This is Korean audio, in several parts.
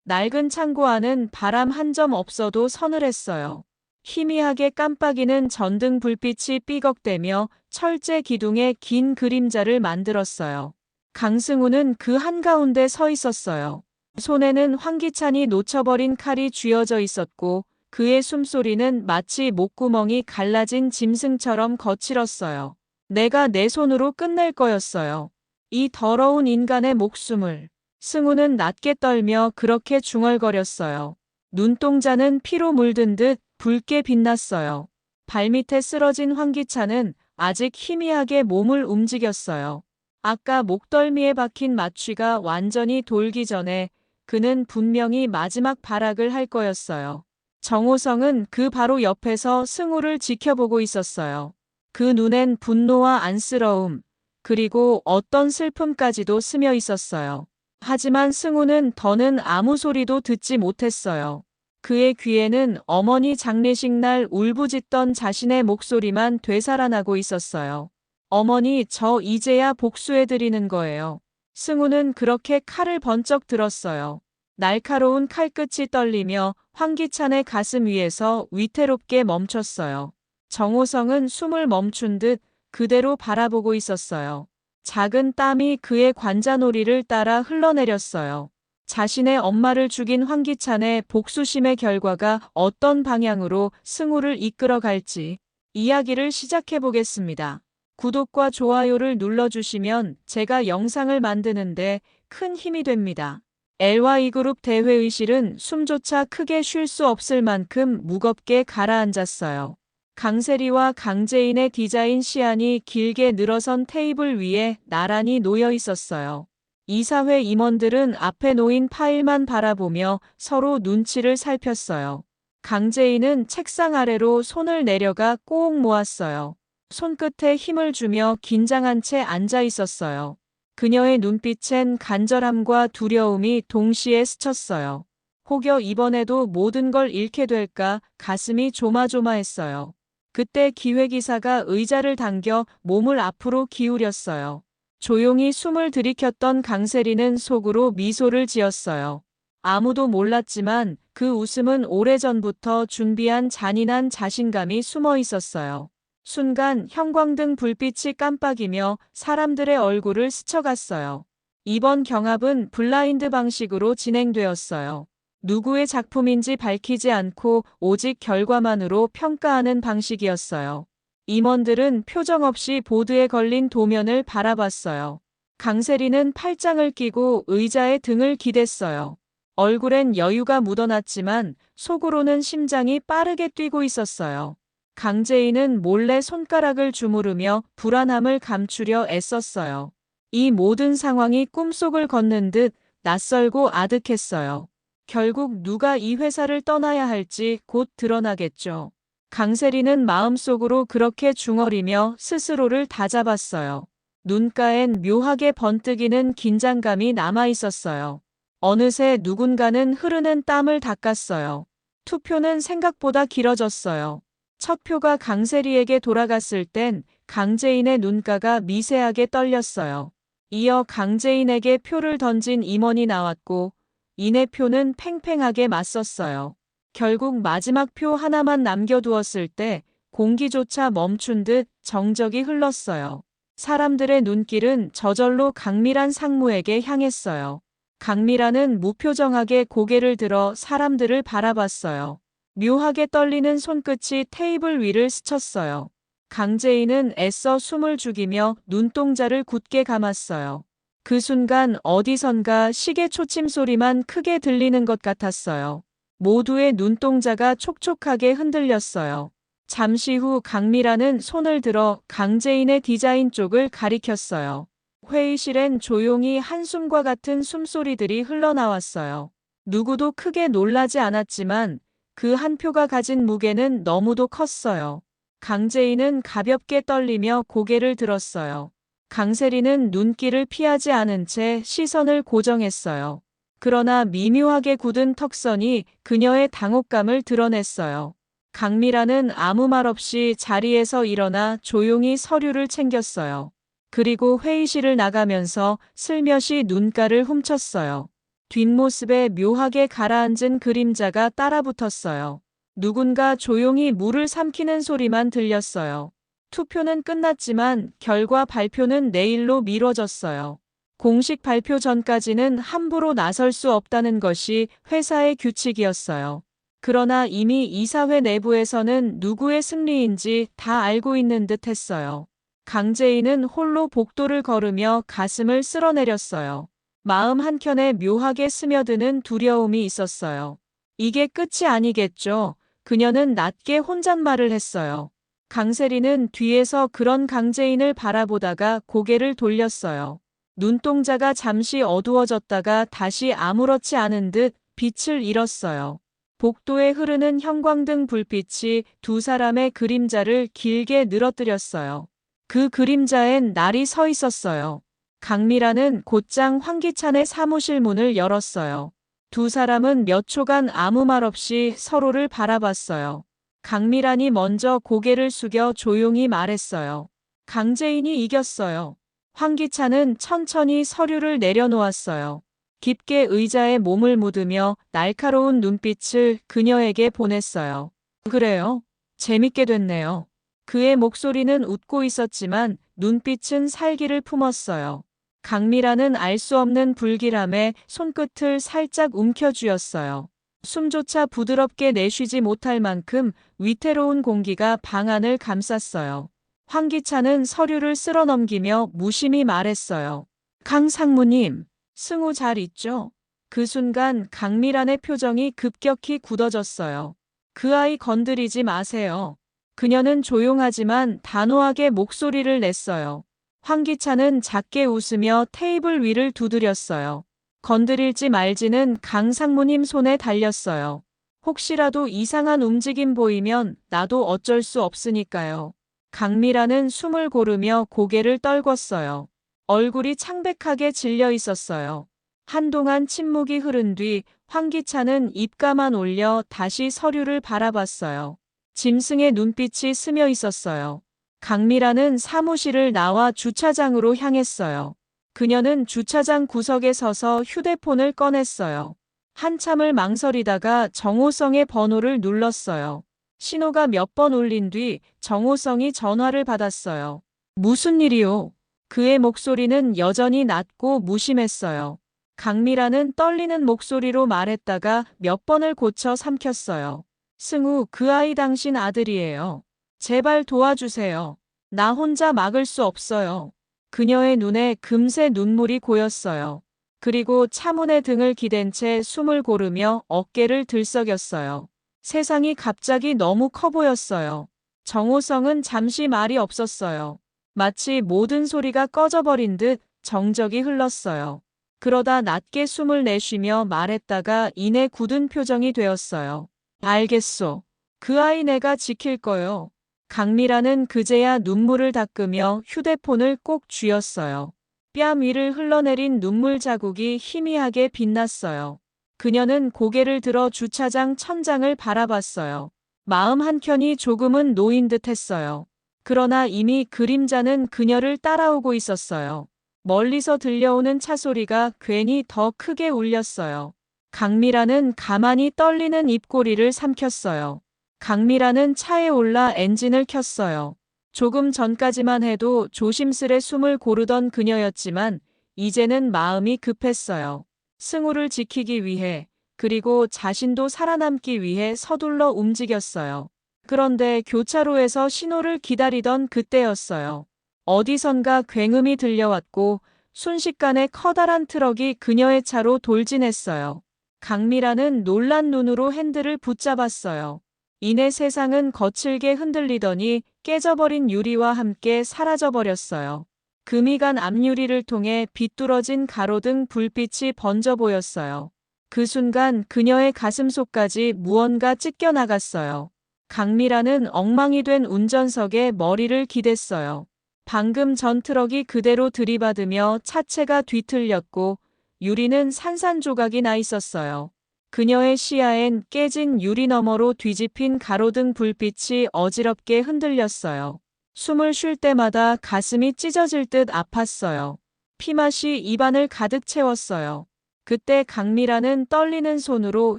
낡은 창고 안은 바람 한 점 없어도 서늘했어요. 희미하게 깜빡이는 전등 불빛이 삐걱대며 철제 기둥에 긴 그림자를 만들었어요. 강승우는 그 한가운데 서 있었어요. 손에는 황기찬이 놓쳐버린 칼이 쥐어져 있었고 그의 숨소리는 마치 목구멍이 갈라진 짐승처럼 거칠었어요. 내가 내 손으로 끝낼 거였어요. 이 더러운 인간의 목숨을. 승우는 낮게 떨며 그렇게 중얼거렸어요. 눈동자는 피로 물든 듯 붉게 빛났어요. 발밑에 쓰러진 황기찬은 아직 희미하게 몸을 움직였어요. 아까 목덜미에 박힌 마취가 완전히 돌기 전에 그는 분명히 마지막 발악을 할 거였어요. 정호성은 그 바로 옆에서 승우를 지켜보고 있었어요. 그 눈엔 분노와 안쓰러움, 그리고 어떤 슬픔까지도 스며 있었어요. 하지만 승우는 더는 아무 소리도 듣지 못했어요. 그의 귀에는 어머니 장례식 날 울부짖던 자신의 목소리만 되살아나고 있었어요. 어머니, 저 이제야 복수해드리는 거예요. 승우는 그렇게 칼을 번쩍 들었어요. 날카로운 칼끝이 떨리며 황기찬의 가슴 위에서 위태롭게 멈췄어요. 정호성은 숨을 멈춘 듯 그대로 바라보고 있었어요. 작은 땀이 그의 관자놀이를 따라 흘러내렸어요. 자신의 엄마를 죽인 황기찬의 복수심의 결과가 어떤 방향으로 승우를 이끌어갈지 이야기를 시작해보겠습니다. 구독과 좋아요를 눌러주시면 제가 영상을 만드는데 큰 힘이 됩니다. LY그룹 대회의실은 숨조차 크게 쉴 수 없을 만큼 무겁게 가라앉았어요. 강세리와 강재인의 디자인 시안이 길게 늘어선 테이블 위에 나란히 놓여 있었어요. 이사회 임원들은 앞에 놓인 파일만 바라보며 서로 눈치를 살폈어요. 강재인은 책상 아래로 손을 내려가 꼭 모았어요. 손끝에 힘을 주며 긴장한 채 앉아 있었어요. 그녀의 눈빛엔 간절함과 두려움이 동시에 스쳤어요. 혹여 이번에도 모든 걸 잃게 될까 가슴이 조마조마했어요. 그때 기획이사가 의자를 당겨 몸을 앞으로 기울였어요. 조용히 숨을 들이켰던 강세리는 속으로 미소를 지었어요. 아무도 몰랐지만 그 웃음은 오래전부터 준비한 잔인한 자신감이 숨어 있었어요. 순간 형광등 불빛이 깜빡이며 사람들의 얼굴을 스쳐갔어요. 이번 경합은 블라인드 방식으로 진행되었어요. 누구의 작품인지 밝히지 않고 오직 결과만으로 평가하는 방식이었어요. 임원들은 표정 없이 보드에 걸린 도면을 바라봤어요. 강세리는 팔짱을 끼고 의자에 등을 기댔어요. 얼굴엔 여유가 묻어났지만 속으로는 심장이 빠르게 뛰고 있었어요. 강재인은 몰래 손가락을 주무르며 불안함을 감추려 애썼어요. 이 모든 상황이 꿈속을 걷는 듯 낯설고 아득했어요. 결국 누가 이 회사를 떠나야 할지 곧 드러나겠죠. 강세리는 마음속으로 그렇게 중얼이며 스스로를 다잡았어요. 눈가엔 묘하게 번뜩이는 긴장감이 남아 있었어요. 어느새 누군가는 흐르는 땀을 닦았어요. 투표는 생각보다 길어졌어요. 첫 표가 강세리에게 돌아갔을 땐 강재인의 눈가가 미세하게 떨렸어요. 이어 강재인에게 표를 던진 임원이 나왔고 이내 표는 팽팽하게 맞섰어요. 결국 마지막 표 하나만 남겨두었을 때 공기조차 멈춘 듯 정적이 흘렀어요. 사람들의 눈길은 저절로 강미란 상무에게 향했어요. 강미란은 무표정하게 고개를 들어 사람들을 바라봤어요. 묘하게 떨리는 손끝이 테이블 위를 스쳤어요. 강재인은 애써 숨을 죽이며 눈동자를 굳게 감았어요. 그 순간 어디선가 시계 초침 소리만 크게 들리는 것 같았어요. 모두의 눈동자가 촉촉하게 흔들렸어요. 잠시 후 강미라는 손을 들어 강재인의 디자인 쪽을 가리켰어요. 회의실엔 조용히 한숨과 같은 숨소리들이 흘러나왔어요. 누구도 크게 놀라지 않았지만 그 한 표가 가진 무게는 너무도 컸어요. 강재인은 가볍게 떨리며 고개를 들었어요. 강세리는 눈길을 피하지 않은 채 시선을 고정했어요. 그러나 미묘하게 굳은 턱선이 그녀의 당혹감을 드러냈어요. 강미라는 아무 말 없이 자리에서 일어나 조용히 서류를 챙겼어요. 그리고 회의실을 나가면서 슬며시 눈가를 훔쳤어요. 뒷모습에 묘하게 가라앉은 그림자가 따라붙었어요. 누군가 조용히 물을 삼키는 소리만 들렸어요. 투표는 끝났지만 결과 발표는 내일로 미뤄졌어요. 공식 발표 전까지는 함부로 나설 수 없다는 것이 회사의 규칙이었어요. 그러나 이미 이사회 내부에서는 누구의 승리인지 다 알고 있는 듯 했어요. 강재인은 홀로 복도를 걸으며 가슴을 쓸어내렸어요. 마음 한켠에 묘하게 스며드는 두려움이 있었어요. 이게 끝이 아니겠죠. 그녀는 낮게 혼잣말을 했어요. 강세리는 뒤에서 그런 강재인을 바라보다가 고개를 돌렸어요. 눈동자가 잠시 어두워졌다가 다시 아무렇지 않은 듯 빛을 잃었어요. 복도에 흐르는 형광등 불빛이 두 사람의 그림자를 길게 늘어뜨렸어요. 그 그림자엔 날이 서 있었어요. 강미라는 곧장 황기찬의 사무실 문을 열었어요. 두 사람은 몇 초간 아무 말 없이 서로를 바라봤어요. 강미란이 먼저 고개를 숙여 조용히 말했어요. 강재인이 이겼어요. 황기찬은 천천히 서류를 내려놓았어요. 깊게 의자에 몸을 묻으며 날카로운 눈빛을 그녀에게 보냈어요. 그래요? 재밌게 됐네요. 그의 목소리는 웃고 있었지만 눈빛은 살기를 품었어요. 강미라는 알 수 없는 불길함에 손끝을 살짝 움켜쥐었어요. 숨조차 부드럽게 내쉬지 못할 만큼 위태로운 공기가 방 안을 감쌌어요. 황기찬은 서류를 쓸어넘기며 무심히 말했어요. 강 상무님, 승우 잘 있죠? 그 순간 강미란의 표정이 급격히 굳어졌어요. 그 아이 건드리지 마세요. 그녀는 조용하지만 단호하게 목소리를 냈어요. 황기찬은 작게 웃으며 테이블 위를 두드렸어요. 건드릴지 말지는 강 상무님 손에 달렸어요. 혹시라도 이상한 움직임 보이면 나도 어쩔 수 없으니까요. 강미라는 숨을 고르며 고개를 떨궜어요. 얼굴이 창백하게 질려 있었어요. 한동안 침묵이 흐른 뒤 황기찬은 입가만 올려 다시 서류를 바라봤어요. 짐승의 눈빛이 스며 있었어요. 강미라는 사무실을 나와 주차장으로 향했어요. 그녀는 주차장 구석에 서서 휴대폰을 꺼냈어요. 한참을 망설이다가 정호성의 번호를 눌렀어요. 신호가 몇 번 울린 뒤 정호성이 전화를 받았어요. 무슨 일이요? 그의 목소리는 여전히 낮고 무심했어요. 강미라는 떨리는 목소리로 말했다가 몇 번을 고쳐 삼켰어요. 승우, 그 아이 당신 아들이에요. 제발 도와주세요. 나 혼자 막을 수 없어요. 그녀의 눈에 금세 눈물이 고였어요. 그리고 차문에 등을 기댄 채 숨을 고르며 어깨를 들썩였어요. 세상이 갑자기 너무 커 보였어요. 정호성은 잠시 말이 없었어요. 마치 모든 소리가 꺼져버린 듯 정적이 흘렀어요. 그러다 낮게 숨을 내쉬며 말했다가 이내 굳은 표정이 되었어요. 알겠소. 그 아이 내가 지킬 거요. 강미라는 그제야 눈물을 닦으며 휴대폰을 꼭 쥐었어요. 뺨 위를 흘러내린 눈물 자국이 희미하게 빛났어요. 그녀는 고개를 들어 주차장 천장을 바라봤어요. 마음 한켠이 조금은 놓인 듯 했어요. 그러나 이미 그림자는 그녀를 따라오고 있었어요. 멀리서 들려오는 차 소리가 괜히 더 크게 울렸어요. 강미라는 가만히 떨리는 입꼬리를 삼켰어요. 강미라는 차에 올라 엔진을 켰어요. 조금 전까지만 해도 조심스레 숨을 고르던 그녀였지만 이제는 마음이 급했어요. 승우를 지키기 위해 그리고 자신도 살아남기 위해 서둘러 움직였어요. 그런데 교차로에서 신호를 기다리던 그때였어요. 어디선가 굉음이 들려왔고 순식간에 커다란 트럭이 그녀의 차로 돌진했어요. 강미라는 놀란 눈으로 핸들을 붙잡았어요. 이내 세상은 거칠게 흔들리더니 깨져버린 유리와 함께 사라져버렸어요. 금이 간 앞유리를 통해 비뚤어진 가로등 불빛이 번져 보였어요. 그 순간 그녀의 가슴속까지 무언가 찢겨나갔어요. 강미라는 엉망이 된 운전석에 머리를 기댔어요. 방금 전 트럭이 그대로 들이받으며 차체가 뒤틀렸고 유리는 산산조각이 나 있었어요. 그녀의 시야엔 깨진 유리 너머로 뒤집힌 가로등 불빛이 어지럽게 흔들렸어요. 숨을 쉴 때마다 가슴이 찢어질 듯 아팠어요. 피맛이 입안을 가득 채웠어요. 그때 강미라는 떨리는 손으로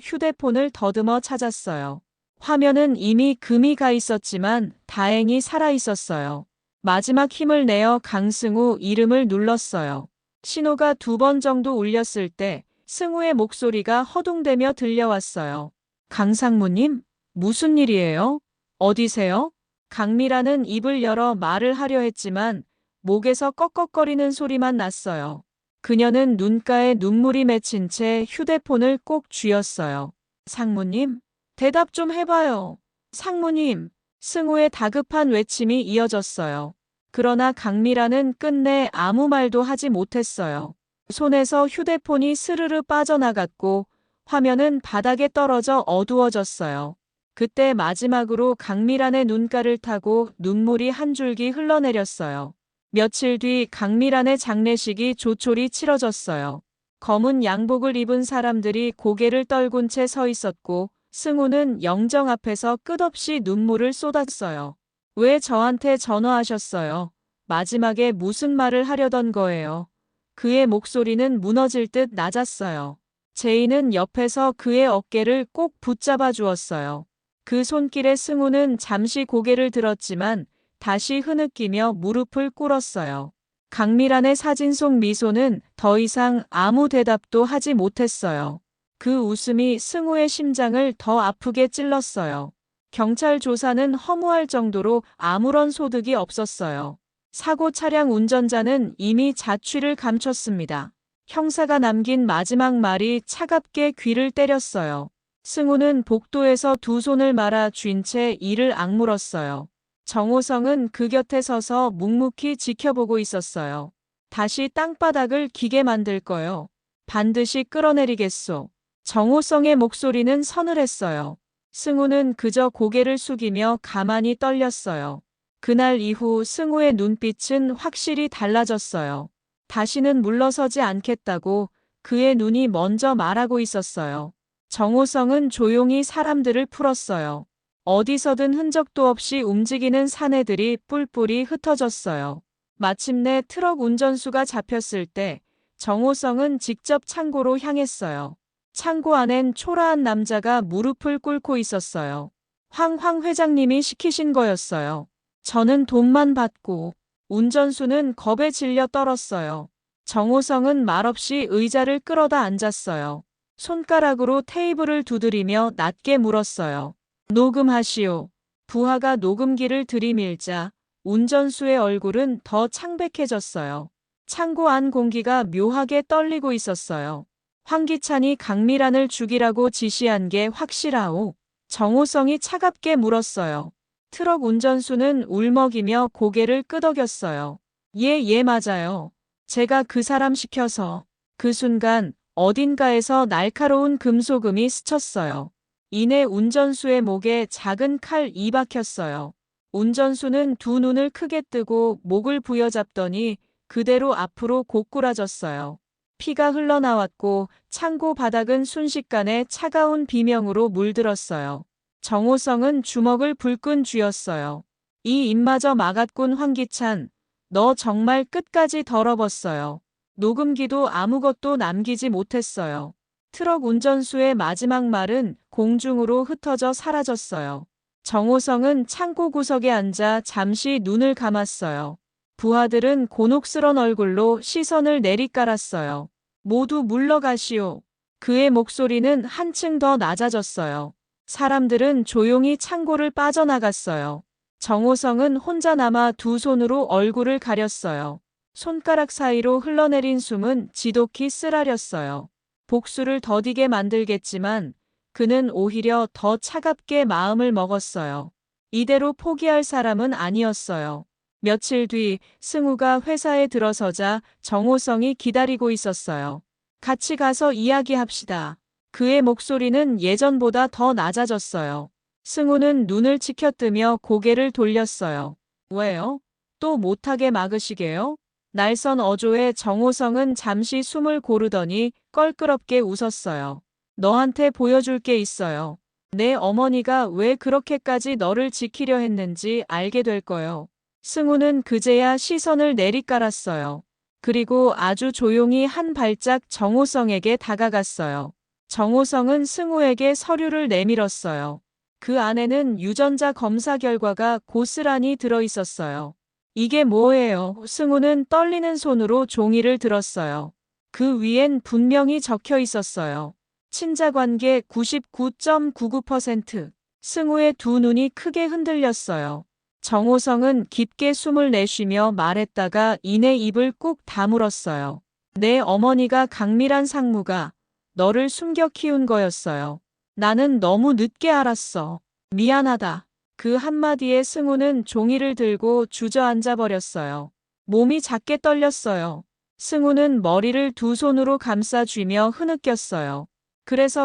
휴대폰을 더듬어 찾았어요. 화면은 이미 금이 가 있었지만 다행히 살아 있었어요. 마지막 힘을 내어 강승우 이름을 눌렀어요. 신호가 2번 정도 울렸을 때 승우의 목소리가 허둥대며 들려왔어요. 강상무님, 무슨 일이에요? 어디세요? 강미라는 입을 열어 말을 하려 했지만 목에서 꺽꺽거리는 소리만 났어요. 그녀는 눈가에 눈물이 맺힌 채 휴대폰을 꼭 쥐었어요. 상무님, 대답 좀 해봐요. 상무님, 승우의 다급한 외침이 이어졌어요. 그러나 강미라는 끝내 아무 말도 하지 못했어요. 손에서 휴대폰이 스르르 빠져나갔고 화면은 바닥에 떨어져 어두워졌어요. 그때 마지막으로 강미란의 눈가를 타고 눈물이 한 줄기 흘러내렸어요. 며칠 뒤 강미란의 장례식이 조촐히 치러졌어요. 검은 양복을 입은 사람들이 고개를 떨군 채 서 있었고 승우는 영정 앞에서 끝없이 눈물을 쏟았어요. 왜 저한테 전화하셨어요? 마지막에 무슨 말을 하려던 거예요? 그의 목소리는 무너질 듯 낮았어요. 제이는 옆에서 그의 어깨를 꼭 붙잡아 주었어요. 그 손길에 승우는 잠시 고개를 들었지만 다시 흐느끼며 무릎을 꿇었어요. 강미란의 사진 속 미소는 더 이상 아무 대답도 하지 못했어요. 그 웃음이 승우의 심장을 더 아프게 찔렀어요. 경찰 조사는 허무할 정도로 아무런 소득이 없었어요. 사고 차량 운전자는 이미 자취를 감췄습니다. 형사가 남긴 마지막 말이 차갑게 귀를 때렸어요. 승우는 복도에서 2 손을 말아 쥔 채 이를 악물었어요. 정호성은 그 곁에 서서 묵묵히 지켜보고 있었어요. 다시 땅바닥을 기게 만들 거요. 반드시 끌어내리겠소. 정호성의 목소리는 서늘했어요. 승우는 그저 고개를 숙이며 가만히 떨렸어요. 그날 이후 승우의 눈빛은 확실히 달라졌어요. 다시는 물러서지 않겠다고 그의 눈이 먼저 말하고 있었어요. 정호성은 조용히 사람들을 풀었어요. 어디서든 흔적도 없이 움직이는 사내들이 뿔뿔이 흩어졌어요. 마침내 트럭 운전수가 잡혔을 때 정호성은 직접 창고로 향했어요. 창고 안엔 초라한 남자가 무릎을 꿇고 있었어요. 황 회장님이 시키신 거였어요. 저는 돈만 받고. 운전수는 겁에 질려 떨었어요. 정호성은 말없이 의자를 끌어다 앉았어요. 손가락으로 테이블을 두드리며 낮게 물었어요. 녹음하시오. 부하가 녹음기를 들이밀자 운전수의 얼굴은 더 창백해졌어요. 창고 안 공기가 묘하게 떨리고 있었어요. 황기찬이 강미란을 죽이라고 지시한 게 확실하오. 정호성이 차갑게 물었어요. 트럭 운전수는 울먹이며 고개를 끄덕였어요. 예, 맞아요. 제가 그 사람 시켜서. 그 순간 어딘가에서 날카로운 금속음이 스쳤어요. 이내 운전수의 목에 작은 칼이 박혔어요. 운전수는 2 눈을 크게 뜨고 목을 부여잡더니 그대로 앞으로 고꾸라졌어요. 피가 흘러나왔고 창고 바닥은 순식간에 차가운 비명으로 물들었어요. 정호성은 주먹을 불끈 쥐었어요. 이 입마저 막았군 황기찬. 너 정말 끝까지 덜어봤어요. 녹음기도 아무것도 남기지 못했어요. 트럭 운전수의 마지막 말은 공중으로 흩어져 사라졌어요. 정호성은 창고 구석에 앉아 잠시 눈을 감았어요. 부하들은 곤혹스런 얼굴로 시선을 내리깔았어요. 모두 물러가시오. 그의 목소리는 한층 더 낮아졌어요. 사람들은 조용히 창고를 빠져나갔어요. 정호성은 혼자 남아 2 손으로 얼굴을 가렸어요. 손가락 사이로 흘러내린 숨은 지독히 쓰라렸어요. 복수를 더디게 만들겠지만 그는 오히려 더 차갑게 마음을 먹었어요. 이대로 포기할 사람은 아니었어요. 며칠 뒤 승우가 회사에 들어서자 정호성이 기다리고 있었어요. 같이 가서 이야기합시다. 그의 목소리는 예전보다 더 낮아졌어요. 승우는 눈을 치켜뜨며 고개를 돌렸어요. 왜요? 또 못하게 막으시게요? 날선 어조에 정호성은 잠시 숨을 고르더니 껄끄럽게 웃었어요. 너한테 보여줄 게 있어요. 내 어머니가 왜 그렇게까지 너를 지키려 했는지 알게 될 거요. 승우는 그제야 시선을 내리깔았어요. 그리고 아주 조용히 한 발짝 정호성에게 다가갔어요. 정호성은 승우에게 서류를 내밀었어요. 그 안에는 유전자 검사 결과가 고스란히 들어 있었어요. 이게 뭐예요? 승우는 떨리는 손으로 종이를 들었어요. 그 위엔 분명히 적혀 있었어요. 친자관계 99.99%. 승우의 두 눈이 크게 흔들렸어요. 정호성은 깊게 숨을 내쉬며 말했다가 이내 입을 꾹 다물었어요. 내 어머니가 강밀한 상무가 너를 숨겨 키운 거였어요. 나는 너무 늦게 알았어. 미안하다. 그 한마디에 승우는 종이를 들고 주저앉아 버렸어요. 몸이 작게 떨렸어요. 승우는 머리를 두 손으로 감싸 쥐며 흐느꼈어요.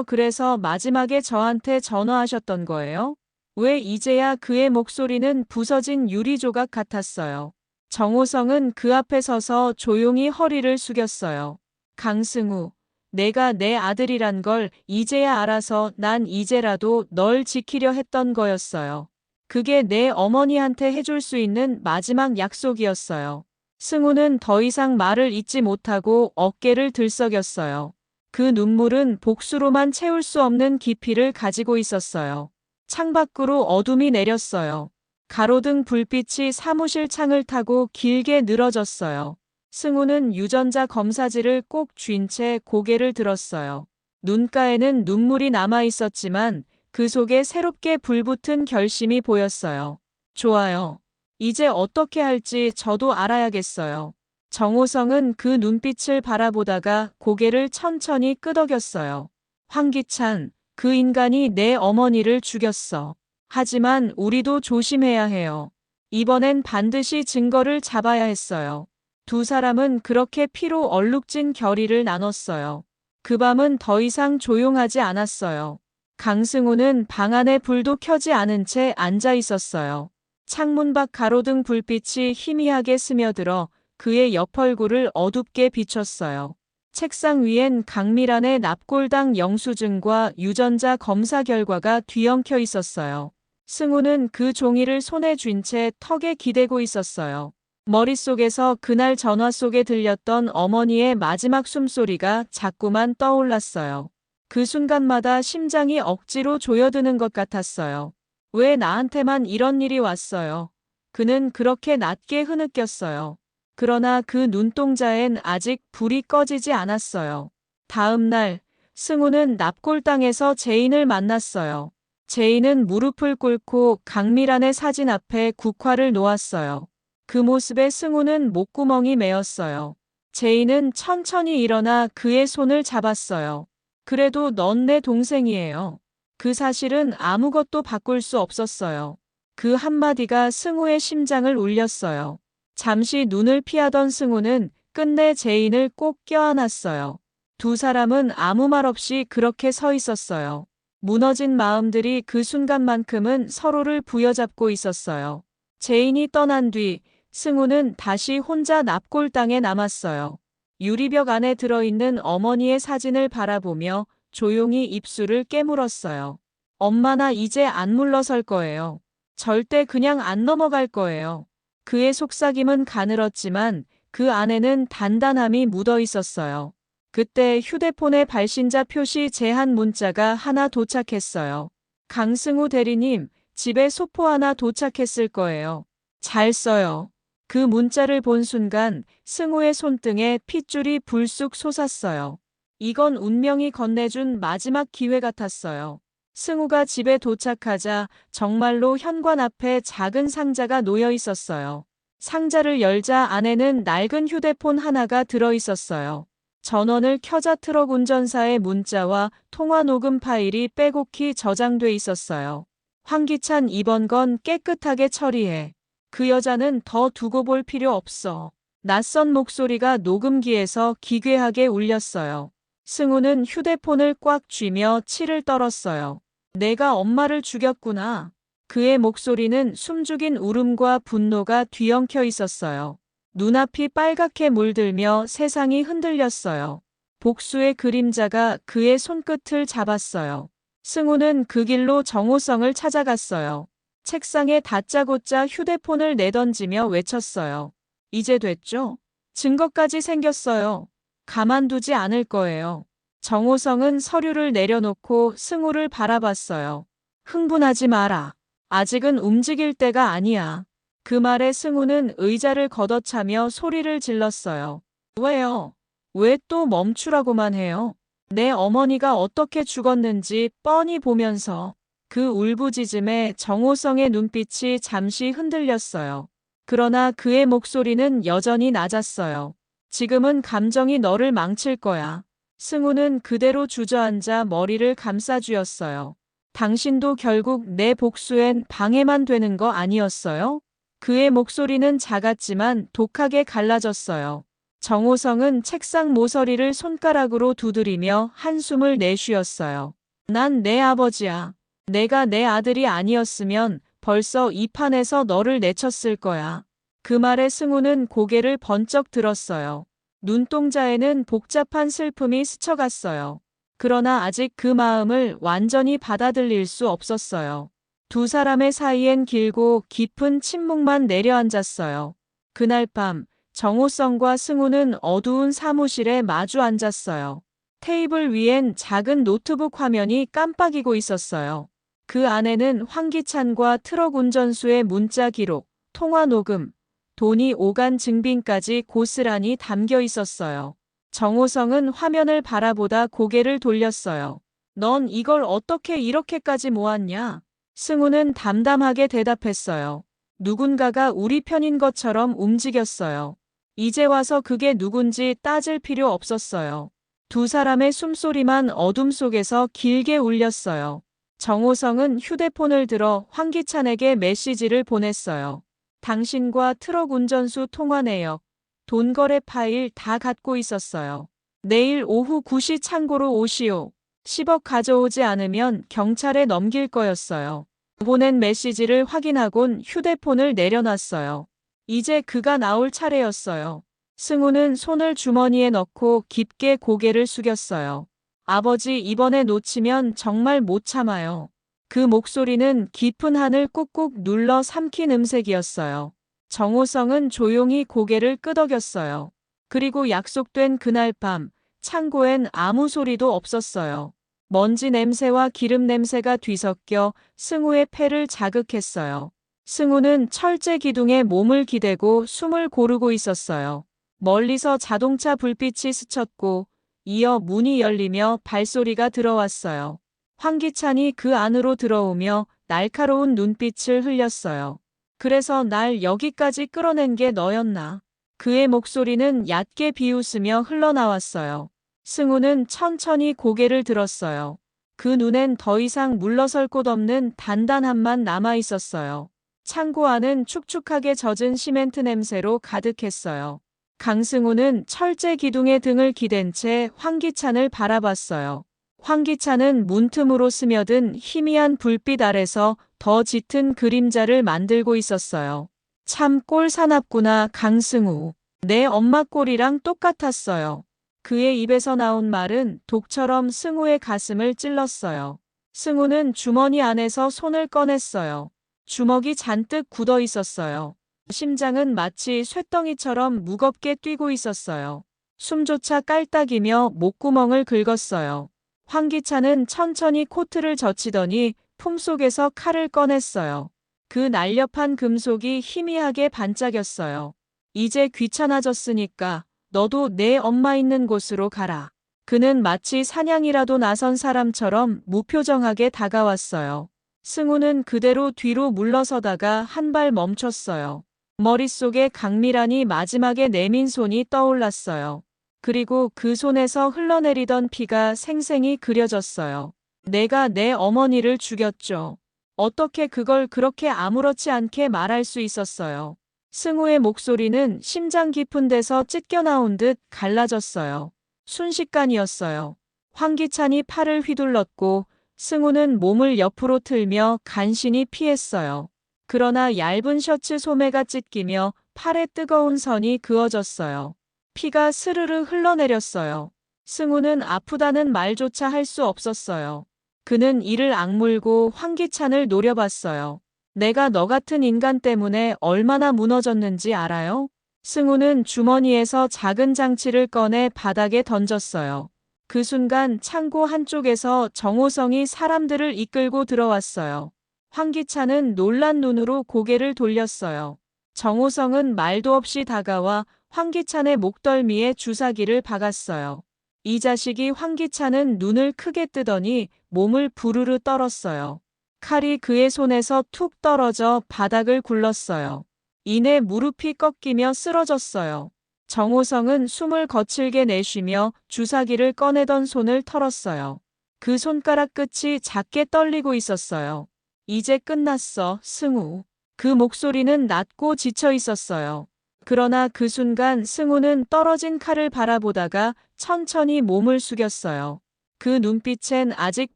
그래서 마지막에 저한테 전화하셨던 거예요? 왜 이제야 그의 목소리는 부서진 유리 조각 같았어요. 정호성은 그 앞에 서서 조용히 허리를 숙였어요. 강승우, 내가 내 아들이란 걸 이제야 알아서 난 이제라도 널 지키려 했던 거였어요. 그게 내 어머니한테 해줄 수 있는 마지막 약속이었어요. 승우는 더 이상 말을 잇지 못하고 어깨를 들썩였어요. 그 눈물은 복수로만 채울 수 없는 깊이를 가지고 있었어요. 창밖으로 어둠이 내렸어요. 가로등 불빛이 사무실 창을 타고 길게 늘어졌어요. 승우는 유전자 검사지를 꼭 쥔 채 고개를 들었어요. 눈가에는 눈물이 남아 있었지만 그 속에 새롭게 불붙은 결심이 보였어요. 좋아요. 이제 어떻게 할지 저도 알아야겠어요. 정호성은 그 눈빛을 바라보다가 고개를 천천히 끄덕였어요. 황기찬, 그 인간이 내 어머니를 죽였어. 하지만 우리도 조심해야 해요. 이번엔 반드시 증거를 잡아야 했어요. 두 사람은 그렇게 피로 얼룩진 결의를 나눴어요. 그 밤은 더 이상 조용하지 않았어요. 강승우는 방 안에 불도 켜지 않은 채 앉아 있었어요. 창문 밖 가로등 불빛이 희미하게 스며들어 그의 옆얼굴을 어둡게 비췄어요. 책상 위엔 강미란의 납골당 영수증과 유전자 검사 결과가 뒤엉켜 있었어요. 승우는 그 종이를 손에 쥔 채 턱에 기대고 있었어요. 머릿속에서 그날 전화 속에 들렸던 어머니의 마지막 숨소리가 자꾸만 떠올랐어요. 그 순간마다 심장이 억지로 조여드는 것 같았어요. 왜 나한테만 이런 일이 왔어요? 그는 그렇게 낮게 흐느꼈어요. 그러나 그 눈동자엔 아직 불이 꺼지지 않았어요. 다음 날, 승우는 납골당에서 제인을 만났어요. 제인은 무릎을 꿇고 강미란의 사진 앞에 국화를 놓았어요. 그 모습에 승우는 목구멍이 메었어요. 제인은 천천히 일어나 그의 손을 잡았어요. 그래도 넌 내 동생이에요. 그 사실은 아무것도 바꿀 수 없었어요. 그 한마디가 승우의 심장을 울렸어요. 잠시 눈을 피하던 승우는 끝내 제인을 꼭 껴안았어요. 두 사람은 아무 말 없이 그렇게 서 있었어요. 무너진 마음들이 그 순간만큼은 서로를 부여잡고 있었어요. 제인이 떠난 뒤 승우는 다시 혼자 납골당에 남았어요. 유리벽 안에 들어있는 어머니의 사진을 바라보며 조용히 입술을 깨물었어요. 엄마 나 이제 안 물러설 거예요. 절대 그냥 안 넘어갈 거예요. 그의 속삭임은 가늘었지만 그 안에는 단단함이 묻어 있었어요. 그때 휴대폰의 발신자 표시 제한 문자가 하나 도착했어요. 강승우 대리님, 집에 소포 하나 도착했을 거예요. 잘 써요. 그 문자를 본 순간 승우의 손등에 핏줄이 불쑥 솟았어요. 이건 운명이 건네준 마지막 기회 같았어요. 승우가 집에 도착하자 정말로 현관 앞에 작은 상자가 놓여 있었어요. 상자를 열자 안에는 낡은 휴대폰 하나가 들어 있었어요. 전원을 켜자 트럭 운전사의 문자와 통화 녹음 파일이 빼곡히 저장돼 있었어요. 황기찬 이번 건 깨끗하게 처리해. 그 여자는 더 두고 볼 필요 없어. 낯선 목소리가 녹음기에서 기괴하게 울렸어요. 승우는 휴대폰을 꽉 쥐며 치를 떨었어요. 내가 엄마를 죽였구나. 그의 목소리는 숨죽인 울음과 분노가 뒤엉켜 있었어요. 눈앞이 빨갛게 물들며 세상이 흔들렸어요. 복수의 그림자가 그의 손끝을 잡았어요. 승우는 그 길로 정호성을 찾아갔어요. 책상에 다짜고짜 휴대폰을 내던지며 외쳤어요. 이제 됐죠? 증거까지 생겼어요. 가만두지 않을 거예요. 정호성은 서류를 내려놓고 승우를 바라봤어요. 흥분하지 마라. 아직은 움직일 때가 아니야. 그 말에 승우는 의자를 걷어차며 소리를 질렀어요. 왜요? 왜 또 멈추라고만 해요? 내 어머니가 어떻게 죽었는지 뻔히 보면서. 그 울부짖음에 정호성의 눈빛이 잠시 흔들렸어요. 그러나 그의 목소리는 여전히 낮았어요. 지금은 감정이 너를 망칠 거야. 승우는 그대로 주저앉아 머리를 감싸쥐었어요. 당신도 결국 내 복수엔 방해만 되는 거 아니었어요? 그의 목소리는 작았지만 독하게 갈라졌어요. 정호성은 책상 모서리를 손가락으로 두드리며 한숨을 내쉬었어요. 난 내 아버지야. 내가 내 아들이 아니었으면 벌써 이 판에서 너를 내쳤을 거야. 그 말에 승우는 고개를 번쩍 들었어요. 눈동자에는 복잡한 슬픔이 스쳐갔어요. 그러나 아직 그 마음을 완전히 받아들일 수 없었어요. 두 사람의 사이엔 길고 깊은 침묵만 내려앉았어요. 그날 밤 정호성과 승우는 어두운 사무실에 마주 앉았어요. 테이블 위엔 작은 노트북 화면이 깜빡이고 있었어요. 그 안에는 황기찬과 트럭 운전수의 문자 기록, 통화 녹음, 돈이 오간 증빙까지 고스란히 담겨 있었어요. 정호성은 화면을 바라보다 고개를 돌렸어요. 넌 이걸 어떻게 이렇게까지 모았냐? 승우는 담담하게 대답했어요. 누군가가 우리 편인 것처럼 움직였어요. 이제 와서 그게 누군지 따질 필요 없었어요. 두 사람의 숨소리만 어둠 속에서 길게 울렸어요. 정호성은 휴대폰을 들어 황기찬에게 메시지를 보냈어요. 당신과 트럭 운전수 통화 내역, 돈 거래 파일 다 갖고 있었어요. 내일 오후 9시 창고로 오시오. 10억 가져오지 않으면 경찰에 넘길 거였어요. 보낸 메시지를 확인하곤 휴대폰을 내려놨어요. 이제 그가 나올 차례였어요. 승우는 손을 주머니에 넣고 깊게 고개를 숙였어요. 아버지 이번에 놓치면 정말 못 참아요. 그 목소리는 깊은 하늘 꾹꾹 눌러 삼킨 음색이었어요. 정호성은 조용히 고개를 끄덕였어요. 그리고 약속된 그날 밤, 창고엔 아무 소리도 없었어요. 먼지 냄새와 기름 냄새가 뒤섞여 승우의 폐를 자극했어요. 승우는 철제 기둥에 몸을 기대고 숨을 고르고 있었어요. 멀리서 자동차 불빛이 스쳤고 이어 문이 열리며 발소리가 들어왔어요. 황기찬이 그 안으로 들어오며 날카로운 눈빛을 흘렸어요. 그래서 날 여기까지 끌어낸 게 너였나? 그의 목소리는 얕게 비웃으며 흘러나왔어요. 승우는 천천히 고개를 들었어요. 그 눈엔 더 이상 물러설 곳 없는 단단함만 남아 있었어요. 창고 안은 축축하게 젖은 시멘트 냄새로 가득했어요. 강승우는 철제 기둥에 등을 기댄 채 황기찬을 바라봤어요. 황기찬은 문틈으로 스며든 희미한 불빛 아래서 더 짙은 그림자를 만들고 있었어요. 참 꼴사납구나 강승우. 내 엄마 꼴이랑 똑같았어요. 그의 입에서 나온 말은 독처럼 승우의 가슴을 찔렀어요. 승우는 주머니 안에서 손을 꺼냈어요. 주먹이 잔뜩 굳어 있었어요. 심장은 마치 쇳덩이처럼 무겁게 뛰고 있었어요. 숨조차 깔딱이며 목구멍을 긁었어요. 황기찬은 천천히 코트를 젖히더니 품속에서 칼을 꺼냈어요. 그 날렵한 금속이 희미하게 반짝였어요. 이제 귀찮아졌으니까 너도 내 엄마 있는 곳으로 가라. 그는 마치 사냥이라도 나선 사람처럼 무표정하게 다가왔어요. 승우는 그대로 뒤로 물러서다가 한 발 멈췄어요. 머릿속에 강미란이 마지막에 내민 손이 떠올랐어요. 그리고 그 손에서 흘러내리던 피가 생생히 그려졌어요. 내가 내 어머니를 죽였죠. 어떻게 그걸 그렇게 아무렇지 않게 말할 수 있었어요. 승우의 목소리는 심장 깊은 데서 찢겨나온 듯 갈라졌어요. 순식간이었어요. 황기찬이 팔을 휘둘렀고 승우는 몸을 옆으로 틀며 간신히 피했어요. 그러나 얇은 셔츠 소매가 찢기며 팔에 뜨거운 선이 그어졌어요. 피가 스르르 흘러내렸어요. 승우는 아프다는 말조차 할 수 없었어요. 그는 이를 악물고 황기찬을 노려봤어요. 내가 너 같은 인간 때문에 얼마나 무너졌는지 알아요? 승우는 주머니에서 작은 장치를 꺼내 바닥에 던졌어요. 그 순간 창고 한쪽에서 정호성이 사람들을 이끌고 들어왔어요. 황기찬은 놀란 눈으로 고개를 돌렸어요. 정호성은 말도 없이 다가와 황기찬의 목덜미에 주사기를 박았어요. 이 자식이. 황기찬은 눈을 크게 뜨더니 몸을 부르르 떨었어요. 칼이 그의 손에서 툭 떨어져 바닥을 굴렀어요. 이내 무릎이 꺾이며 쓰러졌어요. 정호성은 숨을 거칠게 내쉬며 주사기를 꺼내던 손을 털었어요. 그 손가락 끝이 작게 떨리고 있었어요. 이제 끝났어, 승우. 그 목소리는 낮고 지쳐 있었어요. 그러나 그 순간 승우는 떨어진 칼을 바라보다가 천천히 몸을 숙였어요. 그 눈빛엔 아직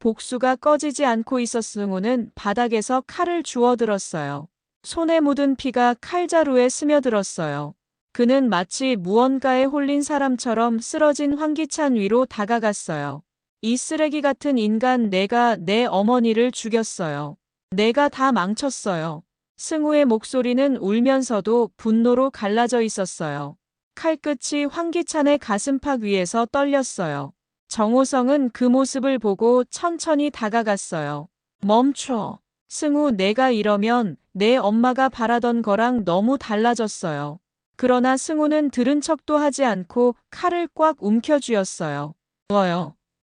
복수가 꺼지지 않고 있었. 승우는 바닥에서 칼을 주워들었어요. 손에 묻은 피가 칼자루에 스며들었어요. 그는 마치 무언가에 홀린 사람처럼 쓰러진 황기찬 위로 다가갔어요. 이 쓰레기 같은 인간, 내가 내 어머니를 죽였어요. 내가 다 망쳤어요. 승우의 목소리는 울면서도 분노로 갈라져 있었어요. 칼끝이 황기찬의 가슴팍 위에서 떨렸어요. 정호성은 그 모습을 보고 천천히 다가갔어요. 멈춰. 승우, 내가 이러면 내 엄마가 바라던 거랑 너무 달라졌어요. 그러나 승우는 들은 척도 하지 않고 칼을 꽉 움켜쥐었어요.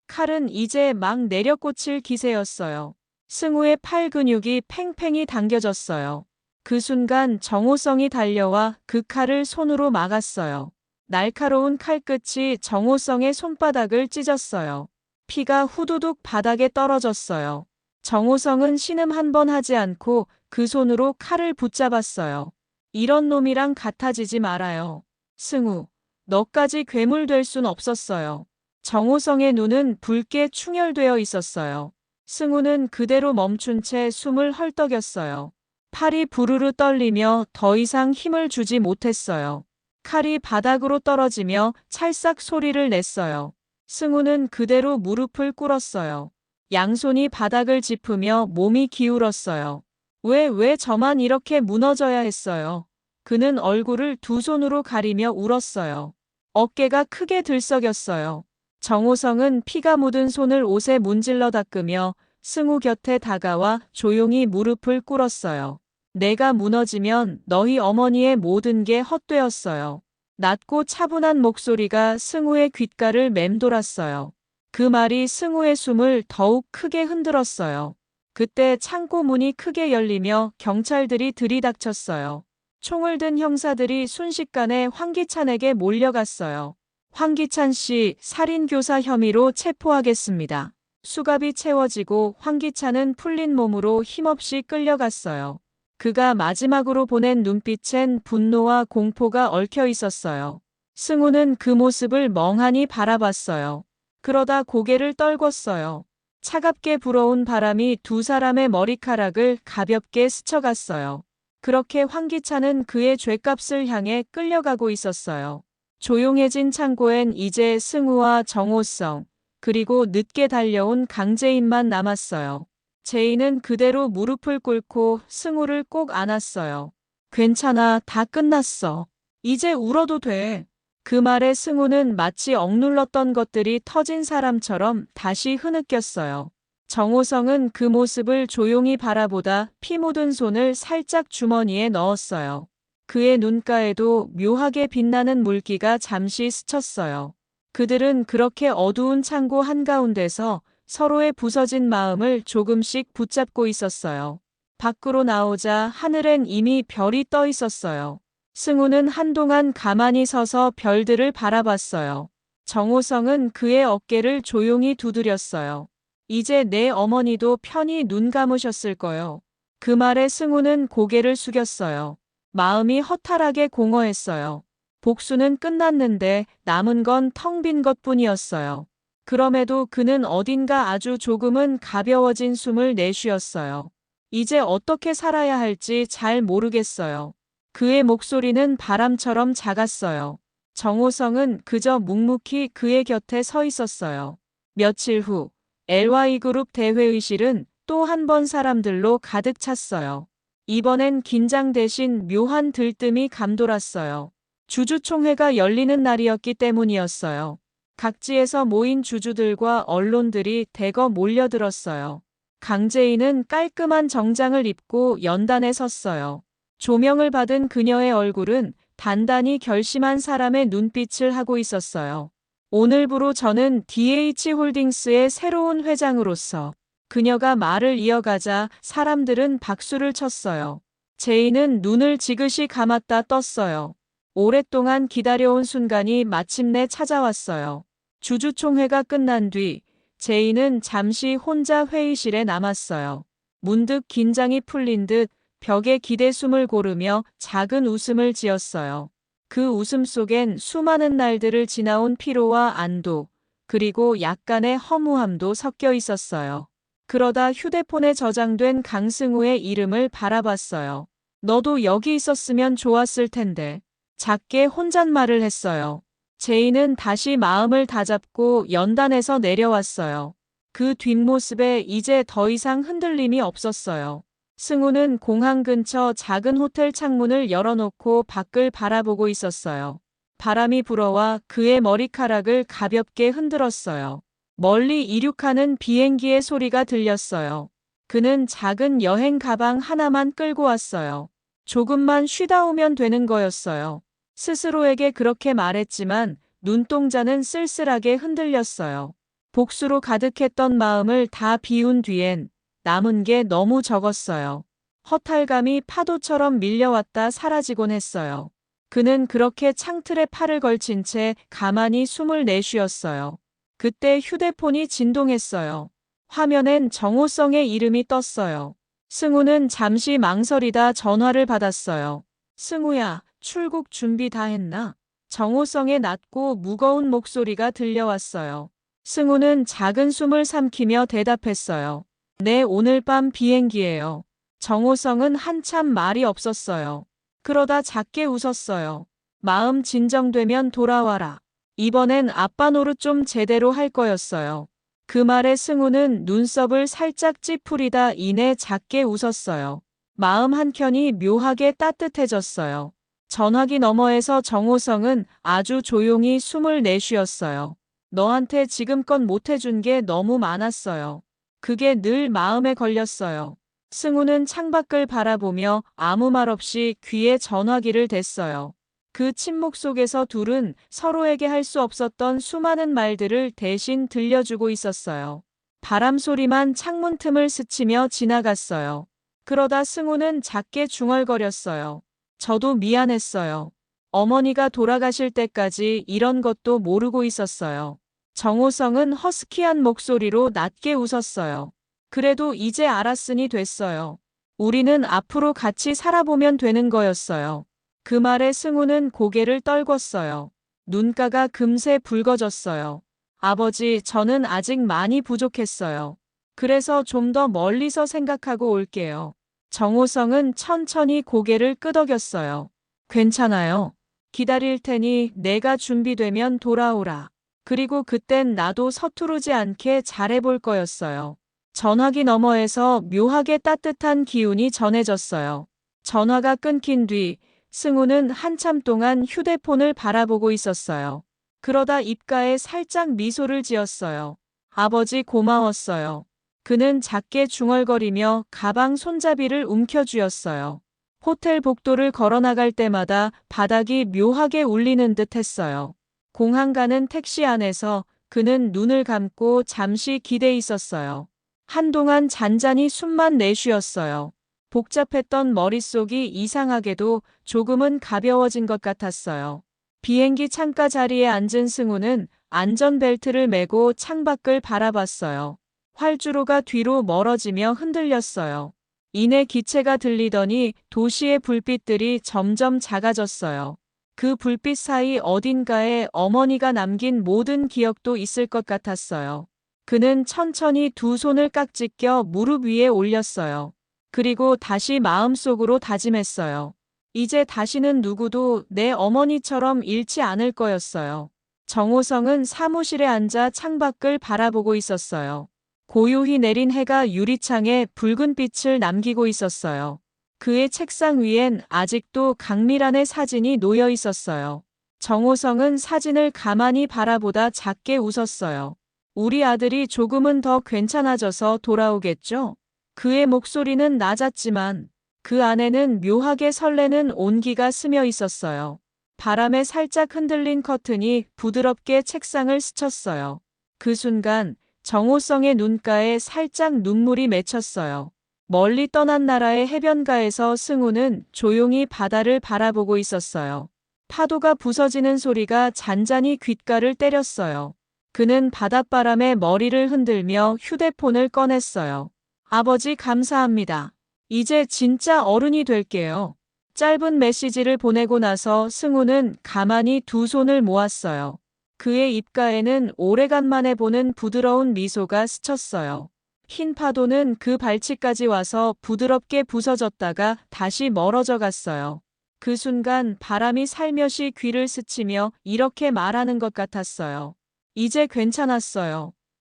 칼은 이제 막 내려꽂힐 기세였어요. 승우의 팔 근육이 팽팽히 당겨졌어요. 그 순간 정호성이 달려와 그 칼을 손으로 막았어요. 날카로운 칼끝이 정호성의 손바닥을 찢었어요. 피가 후두둑 바닥에 떨어졌어요. 정호성은 신음 한 번 하지 않고 그 손으로 칼을 붙잡았어요. 이런 놈이랑 같아지지 말아요. 승우, 너까지 괴물 될 순 없었어요. 정호성의 눈은 붉게 충혈되어 있었어요. 승우는 그대로 멈춘 채 숨을 헐떡였어요. 팔이 부르르 떨리며 더 이상 힘을 주지 못했어요. 칼이 바닥으로 떨어지며 찰싹 소리를 냈어요. 승우는 그대로 무릎을 꿇었어요. 양손이 바닥을 짚으며 몸이 기울었어요. 왜 저만 이렇게 무너져야 했어요? 그는 얼굴을 두 손으로 가리며 울었어요. 어깨가 크게 들썩였어요. 정호성은 피가 묻은 손을 옷에 문질러 닦으며 승우 곁에 다가와 조용히 무릎을 꿇었어요. 내가 무너지면 너희 어머니의 모든 게 헛되었어요. 낮고 차분한 목소리가 승우의 귓가를 맴돌았어요. 그 말이 승우의 숨을 더욱 크게 흔들었어요. 그때 창고 문이 크게 열리며 경찰들이 들이닥쳤어요. 총을 든 형사들이 순식간에 황기찬에게 몰려갔어요. 황기찬 씨, 살인교사 혐의로 체포하겠습니다. 수갑이 채워지고 황기찬은 풀린 몸으로 힘없이 끌려갔어요. 그가 마지막으로 보낸 눈빛엔 분노와 공포가 얽혀 있었어요. 승우는 그 모습을 멍하니 바라봤어요. 그러다 고개를 떨궜어요. 차갑게 불어온 바람이 두 사람의 머리카락을 가볍게 스쳐갔어요. 그렇게 황기찬은 그의 죗값을 향해 끌려가고 있었어요. 조용해진 창고엔 이제 승우와 정호성, 그리고 늦게 달려온 강재인만 남았어요. 제인은 그대로 무릎을 꿇고 승우를 꼭 안았어요. 괜찮아, 다 끝났어. 이제 울어도 돼. 그 말에 승우는 마치 억눌렀던 것들이 터진 사람처럼 다시 흐느꼈어요. 정호성은 그 모습을 조용히 바라보다 피 묻은 손을 살짝 주머니에 넣었어요. 그의 눈가에도 묘하게 빛나는 물기가 잠시 스쳤어요. 그들은 그렇게 어두운 창고 한가운데서 서로의 부서진 마음을 조금씩 붙잡고 있었어요. 밖으로 나오자 하늘엔 이미 별이 떠 있었어요. 승우는 한동안 가만히 서서 별들을 바라봤어요. 정호성은 그의 어깨를 조용히 두드렸어요. 이제 내 어머니도 편히 눈 감으셨을 거요. 그 말에 승우는 고개를 숙였어요. 마음이 허탈하게 공허했어요. 복수는 끝났는데 남은 건 텅 빈 것뿐이었어요. 그럼에도 그는 어딘가 아주 조금은 가벼워진 숨을 내쉬었어요. 이제 어떻게 살아야 할지 잘 모르겠어요. 그의 목소리는 바람처럼 작았어요. 정호성은 그저 묵묵히 그의 곁에 서 있었어요. 며칠 후 LY그룹 대회의실은 또 한 번 사람들로 가득 찼어요. 이번엔 긴장 대신 묘한 들뜸이 감돌았어요. 주주총회가 열리는 날이었기 때문이었어요. 각지에서 모인 주주들과 언론들이 대거 몰려들었어요. 강재인은 깔끔한 정장을 입고 연단에 섰어요. 조명을 받은 그녀의 얼굴은 단단히 결심한 사람의 눈빛을 하고 있었어요. 오늘부로 저는 DH홀딩스의 새로운 회장으로서. 그녀가 말을 이어가자 사람들은 박수를 쳤어요. 제인은 눈을 지그시 감았다 떴어요. 오랫동안 기다려온 순간이 마침내 찾아왔어요. 주주총회가 끝난 뒤 제인은 잠시 혼자 회의실에 남았어요. 문득 긴장이 풀린 듯 벽에 기대 숨을 고르며 작은 웃음을 지었어요. 그 웃음 속엔 수많은 날들을 지나온 피로와 안도, 그리고 약간의 허무함도 섞여 있었어요. 그러다 휴대폰에 저장된 강승우의 이름을 바라봤어요. 너도 여기 있었으면 좋았을 텐데. 작게 혼잣말을 했어요. 제인은 다시 마음을 다잡고 연단에서 내려왔어요. 그 뒷모습에 이제 더 이상 흔들림이 없었어요. 승우는 공항 근처 작은 호텔 창문을 열어놓고 밖을 바라보고 있었어요. 바람이 불어와 그의 머리카락을 가볍게 흔들었어요. 멀리 이륙하는 비행기의 소리가 들렸어요. 그는 작은 여행 가방 하나만 끌고 왔어요. 조금만 쉬다 오면 되는 거였어요. 스스로에게 그렇게 말했지만 눈동자는 쓸쓸하게 흔들렸어요. 복수로 가득했던 마음을 다 비운 뒤엔 남은 게 너무 적었어요. 허탈감이 파도처럼 밀려왔다 사라지곤 했어요. 그는 그렇게 창틀에 팔을 걸친 채 가만히 숨을 내쉬었어요. 그때 휴대폰이 진동했어요. 화면엔 정호성의 이름이 떴어요. 승우는 잠시 망설이다 전화를 받았어요. 승우야, 출국 준비 다 했나? 정호성의 낮고 무거운 목소리가 들려왔어요. 승우는 작은 숨을 삼키며 대답했어요. 네, 오늘 밤 비행기예요. 정호성은 한참 말이 없었어요. 그러다 작게 웃었어요. 마음 진정되면 돌아와라. 이번엔 아빠 노릇 좀 제대로 할 거였어요. 그 말에 승우는 눈썹을 살짝 찌푸리다 이내 작게 웃었어요. 마음 한켠이 묘하게 따뜻해졌어요. 전화기 너머에서 정호성은 아주 조용히 숨을 내쉬었어요. 너한테 지금껏 못해준 게 너무 많았어요. 그게 늘 마음에 걸렸어요. 승우는 창밖을 바라보며 아무 말 없이 귀에 전화기를 댔어요. 그 침묵 속에서 둘은 서로에게 할 수 없었던 수많은 말들을 대신 들려주고 있었어요. 바람 소리만 창문 틈을 스치며 지나갔어요. 그러다 승우는 작게 중얼거렸어요. 저도 미안했어요. 어머니가 돌아가실 때까지 이런 것도 모르고 있었어요. 정호성은 허스키한 목소리로 낮게 웃었어요. 그래도 이제 알았으니 됐어요. 우리는 앞으로 같이 살아보면 되는 거였어요. 그 말에 승우는 고개를 떨궜어요. 눈가가 금세 붉어졌어요. 아버지, 저는 아직 많이 부족했어요. 그래서 좀 더 멀리서 생각하고 올게요. 정호성은 천천히 고개를 끄덕였어요. 괜찮아요. 기다릴 테니 내가 준비되면 돌아오라. 그리고 그땐 나도 서투르지 않게 잘해볼 거였어요. 전화기 너머에서 묘하게 따뜻한 기운이 전해졌어요. 전화가 끊긴 뒤 승우는 한참 동안 휴대폰을 바라보고 있었어요. 그러다 입가에 살짝 미소를 지었어요. 아버지 고마웠어요. 그는 작게 중얼거리며 가방 손잡이를 움켜쥐었어요. 호텔 복도를 걸어나갈 때마다 바닥이 묘하게 울리는 듯 했어요. 공항 가는 택시 안에서 그는 눈을 감고 잠시 기대 있었어요. 한동안 잔잔히 숨만 내쉬었어요. 복잡했던 머릿속이 이상하게도 조금은 가벼워진 것 같았어요. 비행기 창가 자리에 앉은 승우는 안전벨트를 매고 창밖을 바라봤어요. 활주로가 뒤로 멀어지며 흔들렸어요. 이내 기체가 들리더니 도시의 불빛들이 점점 작아졌어요. 그 불빛 사이 어딘가에 어머니가 남긴 모든 기억도 있을 것 같았어요. 그는 천천히 두 손을 깍지 껴 무릎 위에 올렸어요. 그리고 다시 마음속으로 다짐했어요. 이제 다시는 누구도 내 어머니처럼 잃지 않을 거였어요. 정호성은 사무실에 앉아 창밖을 바라보고 있었어요. 고요히 내린 해가 유리창에 붉은 빛을 남기고 있었어요. 그의 책상 위엔 아직도 강미란의 사진이 놓여 있었어요. 정호성은 사진을 가만히 바라보다 작게 웃었어요. 우리 아들이 조금은 더 괜찮아져서 돌아오겠죠? 그의 목소리는 낮았지만 그 안에는 묘하게 설레는 온기가 스며 있었어요. 바람에 살짝 흔들린 커튼이 부드럽게 책상을 스쳤어요. 그 순간 정호성의 눈가에 살짝 눈물이 맺혔어요. 멀리 떠난 나라의 해변가에서 승우는 조용히 바다를 바라보고 있었어요. 파도가 부서지는 소리가 잔잔히 귓가를 때렸어요. 그는 바닷바람에 머리를 흔들며 휴대폰을 꺼냈어요. 아버지 감사합니다. 이제 진짜 어른이 될게요. 짧은 메시지를 보내고 나서 승우는 가만히 두 손을 모았어요. 그의 입가에는 오래간만에 보는 부드러운 미소가 스쳤어요. 흰 파도는 그 발치까지 와서 부드럽게 부서졌다가 다시 멀어져 갔어요. 그 순간 바람이 살며시 귀를 스치며 이렇게 말하는 것 같았어요. 이제 괜찮았어요.